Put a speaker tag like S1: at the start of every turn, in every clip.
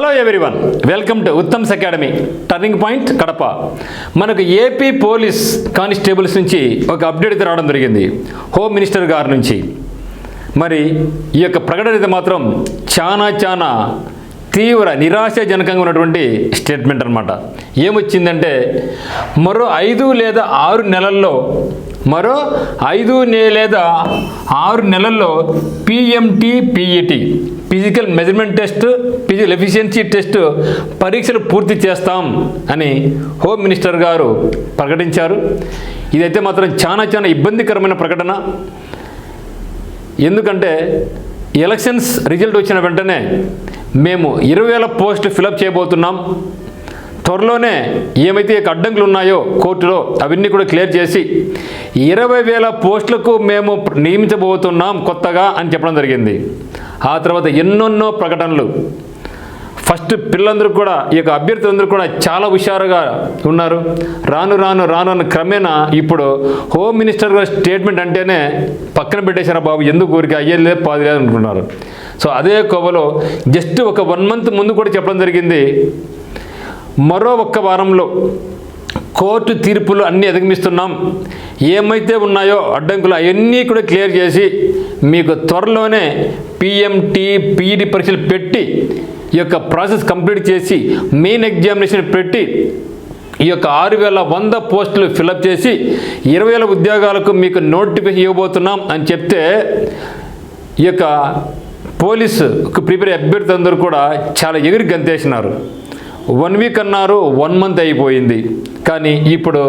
S1: Hello everyone, welcome to Uttam's academy turning point Kadapa. మనకు AP police constables నుంచి ఒక update అయితే రావడం జరిగింది హోమ్ మినిస్టర్ గారి నుంచి. మరి ఈ యొక్క ప్రకటన అయితే మాత్రం చాలా తీవ్ర నిరాశాజనకంగా ఉన్నటువంటి స్టేట్మెంట్ అనమాట. ఏమొచ్చిందంటే మరో 5 లేదా 6 నెలల్లో PMT PET physical measurement test, physical efficiency test పరీక్షలు పూర్తి చేస్తాం అని హోమ్ మినిస్టర్ గారు ప్రకటించారు. ఇదైతే మాత్రం చాలా ఇబ్బందికరమైన ప్రకటన. ఎందుకంటే ఎలక్షన్స్ రిజల్ట్ వచ్చిన వెంటనే మేము 20,000 పోస్టులు ఫిలప్ చేయబోతున్నాం. త్వరలోనే ఏమైతే అడ్డంకులు ఉన్నాయో కోర్టులో అవన్నీ కూడా క్లియర్ చేసి 20,000 పోస్టులకు మేము నియమించబోతున్నాం కొత్తగా అని చెప్పడం జరిగింది. ఆ తర్వాత ఎన్నెన్నో ప్రకటనలు. ఫస్ట్ పిల్లలందరూ కూడా, ఈ యొక్క అభ్యర్థులందరూ కూడా చాలా హుషారుగా ఉన్నారు. రాను క్రమేణా ఇప్పుడు హోమ్ మినిస్టర్ గారి స్టేట్మెంట్ అంటేనే పక్కన పెట్టేశారా బాబు, ఎందుకు ఊరికి అయ్యేది లేదు పాది లేదు అనుకుంటున్నారు. సో అదే కోవలో జస్ట్ ఒక 1 మంత్ ముందు కూడా చెప్పడం జరిగింది, మరో 1 వారంలో కోర్టు తీర్పులు అన్నీ అధిగమిస్తున్నాం, ఏమైతే ఉన్నాయో అడ్డంకులు అవన్నీ కూడా క్లియర్ చేసి మీకు త్వరలోనే పిఎంటి పిఈడి పరీక్షలు పెట్టి ఈ యొక్క ప్రాసెస్ కంప్లీట్ చేసి మెయిన్ ఎగ్జామినేషన్ పెట్టి ఈ యొక్క 6,100 పోస్టులు ఫిలప్ చేసి 20,000 ఉద్యోగాలకు మీకు నోటిఫికేషన్ ఇవ్వబోతున్నాం అని చెప్తే ఈ యొక్క పోలీసుకు ప్రిపేర్ అభ్యర్థులందరూ కూడా చాలా ఎగిరి గంతేసినారు. 1 వీక్ అన్నారు, 1 మంత్ అయిపోయింది. కానీ ఇప్పుడు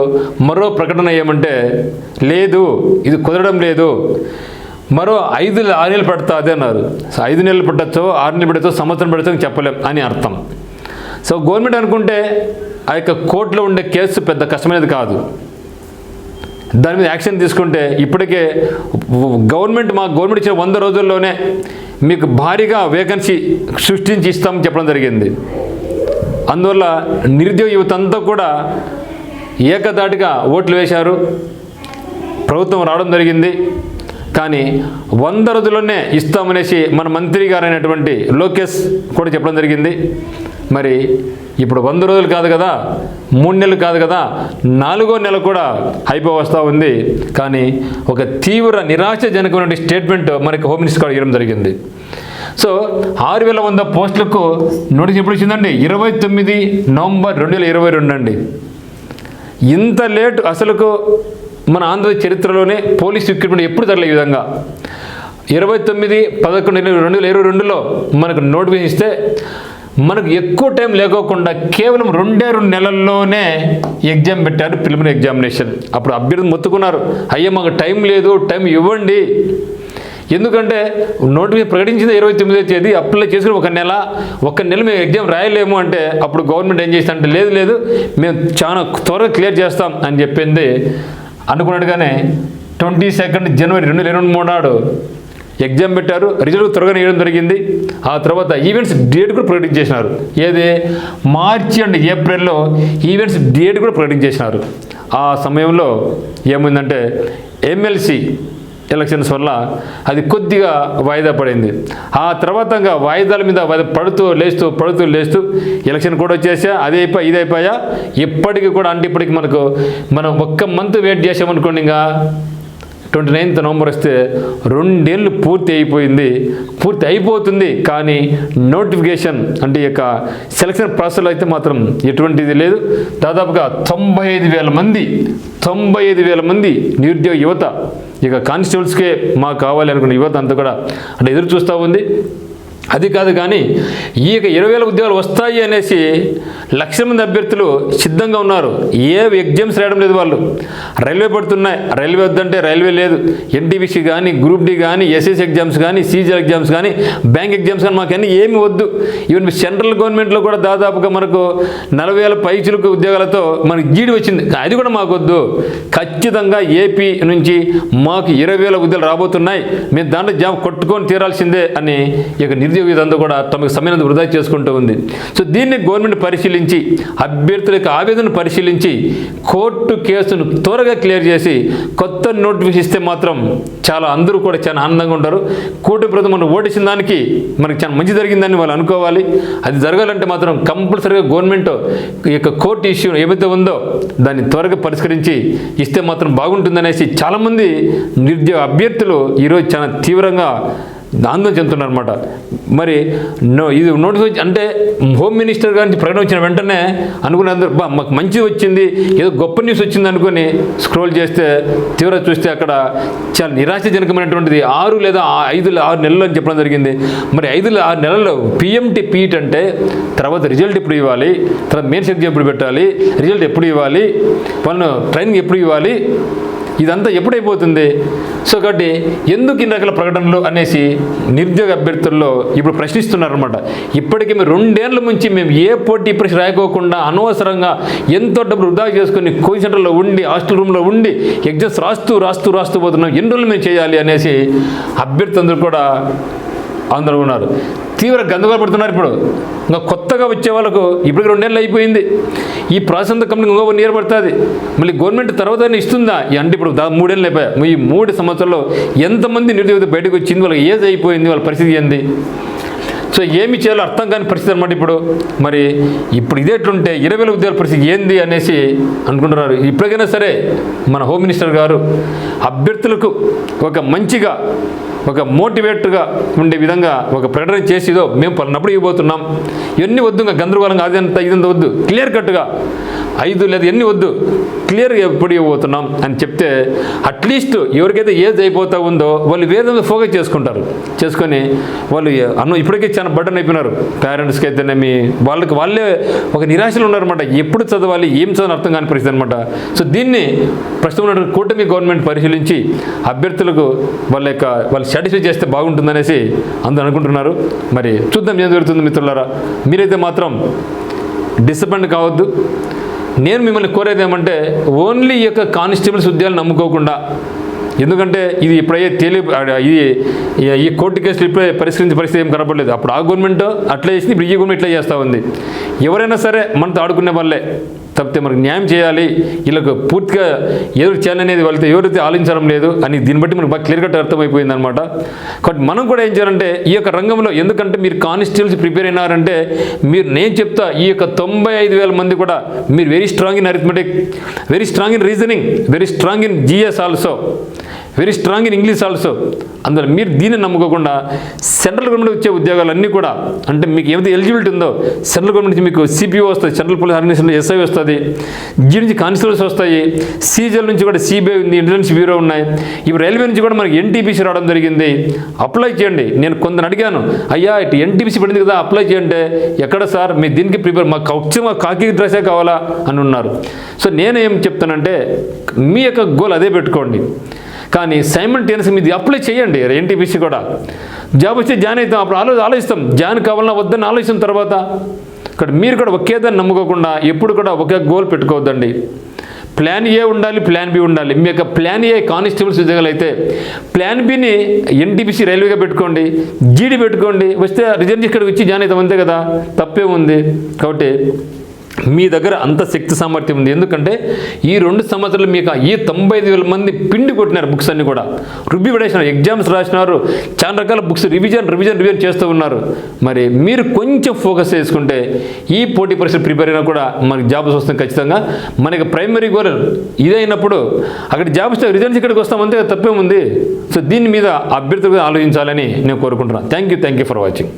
S1: మరో ప్రకటన ఏమంటే లేదు, ఇది కుదరడం లేదు, మరో 5-6 నెలలు పడుతుంది అన్నారు. 5 నెలలు పట్టచ్చో, 6 నెలలు పట్టచ్చో, సంవత్సరం పట్టచ్చో చెప్పలేం అని అర్థం. సో గవర్నమెంట్ అనుకుంటే ఆ యొక్క కోర్టులో ఉండే కేసు పెద్ద కష్టమైనది కాదు, దాని మీద యాక్షన్ తీసుకుంటే ఇప్పటికే గవర్నమెంట్ ఇచ్చిన 100 రోజుల్లోనే మీకు భారీగా వేకెన్సీ సృష్టించి ఇస్తామని చెప్పడం జరిగింది. అందువల్ల నిరుద్యోగ యువత అంతా కూడా ఏకదాటిగా ఓట్లు వేశారు, ప్రభుత్వం రావడం జరిగింది. కానీ 100 రోజుల్లోనే ఇస్తామనేసి మన మంత్రి గారు అయినటువంటి లోకేష్ కూడా చెప్పడం జరిగింది. మరి ఇప్పుడు 100 రోజులు కాదు కదా, 3 నెలలు కాదు కదా, 4వ నెల కూడా అయిపోవస్తూ ఉంది. కానీ ఒక తీవ్ర నిరాశాజనకమైన స్టేట్మెంట్ మనకి హోమ్ మినిస్టర్ గారు ఇవ్వడం జరిగింది. సో 6,100 పోస్టులకు నోటీస్ ఎప్పుడు ఇచ్చిందండి? 29 నవంబర్ 2022 అండి. ఇంత లేట్ అసలుకు మన ఆంధ్రప్రదేశ్ చరిత్రలోనే పోలీస్ రిక్రూట్మెంట్ ఎప్పుడు జరగలే ఈ విధంగా. 29/11/2022లో మనకు నోటిఫికేషన్ ఇస్తే మనకు ఎక్కువ టైం లేకోకుండా కేవలం 2 నెలల్లోనే ఎగ్జామ్ పెట్టారు, ప్రిలిమినరీ ఎగ్జామినేషన్. అప్పుడు అభ్యర్థులు మొత్తుకున్నారు, అయ్యా మాకు టైం లేదు, టైం ఇవ్వండి. ఎందుకంటే నోటిఫికేషన్ ప్రకటించింది 29వ తేదీ, అప్లై చేసుకుని 1 నెల మేము ఎగ్జామ్ రాయలేము అంటే అప్పుడు గవర్నమెంట్ ఏం చేస్తుందంటే లేదు మేము చాలా త్వరగా క్లియర్ చేస్తాం అని చెప్పింది. అనుకున్నట్టుగానే 22 జనవరి 2023 నాడు ఎగ్జామ్ పెట్టారు, రిజల్ట్ త్వరగా వేయడం జరిగింది. ఆ తర్వాత ఈవెంట్స్ డేట్ కూడా ప్రకటించేసినారు. ఏది మార్చి అండ్ ఏప్రిల్లో ఈవెంట్స్ డేట్ కూడా ప్రకటించేసినారు. ఆ సమయంలో ఏమైందంటే ఎమ్మెల్సీ ఎలక్షన్స్ వల్ల అది కొద్దిగా వాయిదా పడింది. ఆ తర్వాత వాయిదాల మీద పడుతూ లేస్తూ ఎలక్షన్ కూడా వచ్చేసా, అది అయిపోయా ఇది అయిపోయా. ఇప్పటికీ కూడా అంటే ఇప్పటికి మనం 1 మంత్ వెయిట్ చేసామనుకోండి, ఇంకా 29 నవంబర్ వస్తే 2 ఏళ్ళు పూర్తి అయిపోతుంది. కానీ నోటిఫికేషన్ అంటే ఈ యొక్క సెలక్షన్ ప్రాసెస్లో అయితే మాత్రం ఎటువంటిది లేదు. దాదాపుగా 95,000 మంది నిరుద్యోగ యువత ఇక కానిస్టేబుల్స్కే మాకు కావాలి అనుకున్న యువత అంతా కూడా అంటే ఎదురు చూస్తూ ఉంది. అది కాదు కానీ ఈ 20,000 ఉద్యోగాలు వస్తాయి అనేసి 1,00,000 మంది అభ్యర్థులు సిద్ధంగా ఉన్నారు. ఏ ఎగ్జామ్స్ రాయడం లేదు వాళ్ళు. రైల్వే పడుతున్నాయి, రైల్వే వద్దంటే రైల్వే లేదు. ఎన్టీపీసీ కానీ, గ్రూప్ డి కానీ, ఎస్ఎస్ ఎగ్జామ్స్ కానీ, సీజీఎల్ ఎగ్జామ్స్ కానీ, బ్యాంక్ ఎగ్జామ్స్ కానీ మాకు అన్నీ ఏమి వద్దు. ఈవెన్ సెంట్రల్ గవర్నమెంట్లో కూడా దాదాపుగా మనకు 40,000 పైచులకు ఉద్యోగాలతో మనకి జీడి వచ్చింది, అది కూడా మాకు వద్దు. ఖచ్చితంగా ఏపీ నుంచి మాకు 20,000 ఉద్యోగాలు రాబోతున్నాయి, మేము దాంట్లో జాబ్ కొట్టుకొని తీరాల్సిందే అని ఇక నిరుద్యోగ ఇదంతా కూడా తమకు సమయం వృధా చేసుకుంటూ ఉంది. సో దీన్ని గవర్నమెంట్ పరిశీలించి అభ్యర్థుల యొక్క ఆవేదన పరిశీలించి కోర్టు కేసును త్వరగా క్లియర్ చేసి కొత్త నోటిఫికేషన్ ఇస్తే మాత్రం చాలా అందరూ కూడా చాలా ఆనందంగా ఉంటారు. కూటమి ప్రభుత్వం మనం ఓటేసిన దానికి మనకి చాలా మంచి జరిగిందని వాళ్ళు అనుకోవాలి. అది జరగాలంటే మాత్రం కంపల్సరీగా గవర్నమెంట్ ఈ యొక్క కోర్టు ఇష్యూ ఏమైతే ఉందో దాన్ని త్వరగా పరిష్కరించి ఇస్తే మాత్రం బాగుంటుందనేసి చాలామంది నిరుద్యోగ అభ్యర్థులు ఈరోజు చాలా తీవ్రంగా ఆందోళన చెందుతున్నారు అనమాట. మరి ఇది నోటిఫికేషన్ అంటే హోమ్ మినిస్టర్ గారి ప్రకటన వచ్చిన వెంటనే అనుకునే అందరూ మాకు మంచి వచ్చింది, ఏదో గొప్ప న్యూస్ వచ్చింది అనుకుని స్క్రోల్ చేస్తే తీవ్ర చూస్తే అక్కడ చాలా నిరాశజనకమైనటువంటిది 6 లేదా 5 నెలలు అని చెప్పడం జరిగింది. మరి 5-6 నెలల్లో పిఎంటీ పీట్ అంటే తర్వాత రిజల్ట్ ఎప్పుడు ఇవ్వాలి, తర్వాత మెయిన్స్ ఎగ్జామ్ ఎప్పుడు పెట్టాలి, రిజల్ట్ ఎప్పుడు ఇవ్వాలి, వాళ్ళు ట్రైనింగ్ ఎప్పుడు ఇవ్వాలి, ఇదంతా ఎప్పుడైపోతుంది? సో కాబట్టి ఎందుకు ఇన్ని రకాల ప్రకటనలు అనేసి నిరుద్యోగ అభ్యర్థుల్లో ఇప్పుడు ప్రశ్నిస్తున్నారనమాట. ఇప్పటికీ మేము 2 ఏళ్ల నుంచి మేము ఏ పోటీ పరీక్ష రాయకోకుండా అనవసరంగా ఎంతో డబ్బులు వృధా చేసుకుని కోచింగ్ సెంటర్లో ఉండి హాస్టల్ రూమ్లో ఉండి ఎగ్జామ్స్ రాస్తూ పోతున్నాం, ఎన్ని రోజులు మేము చేయాలి అనేసి అభ్యర్థులందరూ కూడా ఆందోళన ఉన్నారు. తీవ్ర గందరగోళ పడుతున్నారు. ఇప్పుడు ఇంకా కొత్తగా వచ్చే వాళ్ళకు ఇప్పటికి 2 నెలలు అయిపోయింది. ఈ ప్రాసెస్ అంతా కంపెనీ ఇంకో 1 ఇయర్ పడుతుంది. మళ్ళీ గవర్నమెంట్ తర్వాత ఇస్తుందా అంటే ఇప్పుడు 3 ఏళ్ళు అయిపోయాయి. ఈ 3 సంవత్సరాల్లో ఎంతమంది నిరుద్యోగులు బయటకు వచ్చింది, వాళ్ళకి ఏజ్ అయిపోయింది, వాళ్ళ పరిస్థితి ఏంది? సో ఏమి చేయాలో అర్థం కాని పరిస్థితి అనమాట ఇప్పుడు. మరి ఇప్పుడు ఇదే ఎట్లుంటే 20,000 ఉద్యోగాల పరిస్థితి ఏంది అనేసి అనుకుంటున్నారు. ఇప్పటికైనా సరే మన హోమ్ మినిస్టర్ గారు అభ్యర్థులకు ఒక మంచిగా ఒక మోటివేట్గా ఉండే విధంగా ఒక ప్రకటన చేసిదో మేము పన్నప్పుడు ఇవ్వబోతున్నాం, ఇవన్నీ వద్దు, ఇంకా గందరగోళంగా అదంతా ఇదంతా వద్దు, క్లియర్ కట్గా 5 లేదా ఎన్ని వద్దు, క్లియర్గా ఎప్పుడు ఇవ్వబోతున్నాం అని చెప్తే అట్లీస్ట్ ఎవరికైతే ఏజ్ అయిపోతా ఉందో వాళ్ళు వేరే ఫోకస్ చేసుకొని వాళ్ళు ఇప్పటికే చాలా బర్డన్ అయిపోయినారు. పేరెంట్స్కి అయితేనేమి వాళ్ళే ఒక నిరాశలు ఉన్నారన్నమాట. ఎప్పుడు చదవాలి, ఏం చదవాలి అర్థం కాని పరిస్థితి అనమాట. సో దీన్ని ప్రస్తుతం కూటమి గవర్నమెంట్ పరిశీలించి అభ్యర్థులకు వాళ్ళు సాటిస్ఫై చేస్తే బాగుంటుందనేసి అందరూ అనుకుంటున్నారు. మరి చూద్దాం ఏం జరుగుతుంది మిత్రులారా. మీరైతే మాత్రం డిసప్పాయింట్ కావద్దు. నేను మిమ్మల్ని కోరేది ఏమంటే ఓన్లీ ఈ యొక్క కానిస్టేబుల్స్ ఉద్యోగాలు నమ్ముకోకుండా, ఎందుకంటే ఇది ఇప్పుడయ్యే ఈ కోర్టు కేసులు ఇప్పుడే పరిష్కరించే పరిస్థితి ఏం కనపడలేదు. అప్పుడు ఆ గవర్నమెంట్ అట్లా చేసింది, ఇప్పుడు ఈ గవర్నమెంట్ ఇట్లా చేస్తూ ఉంది. ఎవరైనా సరే మనతో ఆడుకునే వాళ్ళే, తప్పితే మనకు న్యాయం చేయాలి, వీళ్ళకు పూర్తిగా ఏదో చేయాలనేది వాళ్ళతో ఎవరైతే ఆలోచించడం లేదు అని దీన్ని బట్టి మనకు బాగా క్లియర్ కట్ అర్థమైపోయింది అనమాట. కాబట్టి మనం కూడా ఏం చేయాలంటే ఈ యొక్క రంగంలో, ఎందుకంటే మీరు కానిస్టేబుల్స్ ప్రిపేర్ అయినారంటే నేను చెప్తా ఈ యొక్క 95,000 మంది కూడా మీరు very strong in arithmetic, very strong in reasoning, very strong in GS also, very strong in English also. అందులో మీరు దీన్ని నమ్ముకోకుండా సెంట్రల్ గవర్నమెంట్ వచ్చే ఉద్యోగాలన్నీ కూడా, అంటే మీకు ఏమైతే ఎలిజిబిలిటీ ఉందో సెంట్రల్ గవర్నమెంట్ నుంచి మీకు సిపిఓ వస్తుంది, సెంట్రల్ పోలీస్ ఆర్గనైజేషన్ ఎస్ఐ వస్తుంది, జీ నుంచి కానిస్టేబుల్స్ వస్తాయి, సీజల్ నుంచి కూడా సిబిఐ ఉంది, ఇంటెలిజెన్స్ బ్యూరో ఉన్నాయి, ఇప్పుడు రైల్వే నుంచి కూడా మనకి ఎన్టీపీసీ రావడం జరిగింది. అప్లై చేయండి. నేను కొందరు అడిగాను, అయ్యా ఇటు ఎన్టీపీసీ పడింది కదా అప్లై చేయండి, ఎక్కడ సార్ మీ దీనికి ప్రిపేర్, మాకు మా కాకి డ్రెస్సే కావాలా అని ఉన్నారు. సో నేనేం చెప్తానంటే మీ యొక్క గోల్ అదే పెట్టుకోండి, కానీ సైమల్టేనియస్గా మీది అప్లై చేయండి. ఎన్టీపీసీ కూడా జాబ్ వచ్చి జాయిన్ అవుతాం, అప్పుడు ఆలోచిస్తాం జాయిన్ కావాలన్నా వద్దని ఆలోచిస్తాం. తర్వాత ఇక్కడ మీరు కూడా ఒకేదాన్ని నమ్ముకోకుండా ఎప్పుడు కూడా ఒకే గోల్ పెట్టుకోవద్దండి. ప్లాన్ ఏ ఉండాలి, ప్లాన్ బి ఉండాలి. మీ యొక్క ప్లాన్ ఏ కానిస్టేబుల్స్ ఉద్యోగాలు అయితే ప్లాన్ బిని ఎన్టీపీసీ రైల్వేగా పెట్టుకోండి, జీడీ పెట్టుకోండి, వస్తే రిజల్ట్ ఇక్కడికి వచ్చి జాయిన్ అవుతాం, అంతే కదా, తప్పే ఉంది. కాబట్టి మీ దగ్గర అంత శక్తి సామర్థ్యం ఉంది. ఎందుకంటే ఈ 2 సంవత్సరాలు మీకు ఈ 95,000 మంది పిండి కొట్టినారు, బుక్స్ అన్ని కూడా రుబ్బి పడేసినారు, ఎగ్జామ్స్ రాసినారు, చాలా రకాల బుక్స్ రివిజన్ చేస్తూ ఉన్నారు. మరి మీరు కొంచెం ఫోకస్ చేసుకుంటే ఈ పోటీ పరీక్షలు ప్రిపేర్ అయినా కూడా మనకి జాబ్స్ వస్తాయి ఖచ్చితంగా. మనకి ప్రైమరీ గోల్ ఇదైనప్పుడు అక్కడ జాబ్స్ రిజల్ట్స్ ఇక్కడికి వస్తాం, అంతే, తప్పేముంది. సో దీని మీద అభ్యర్థులుగా ఆలోచించాలని నేను కోరుకుంటున్నాను. Thank you for watching.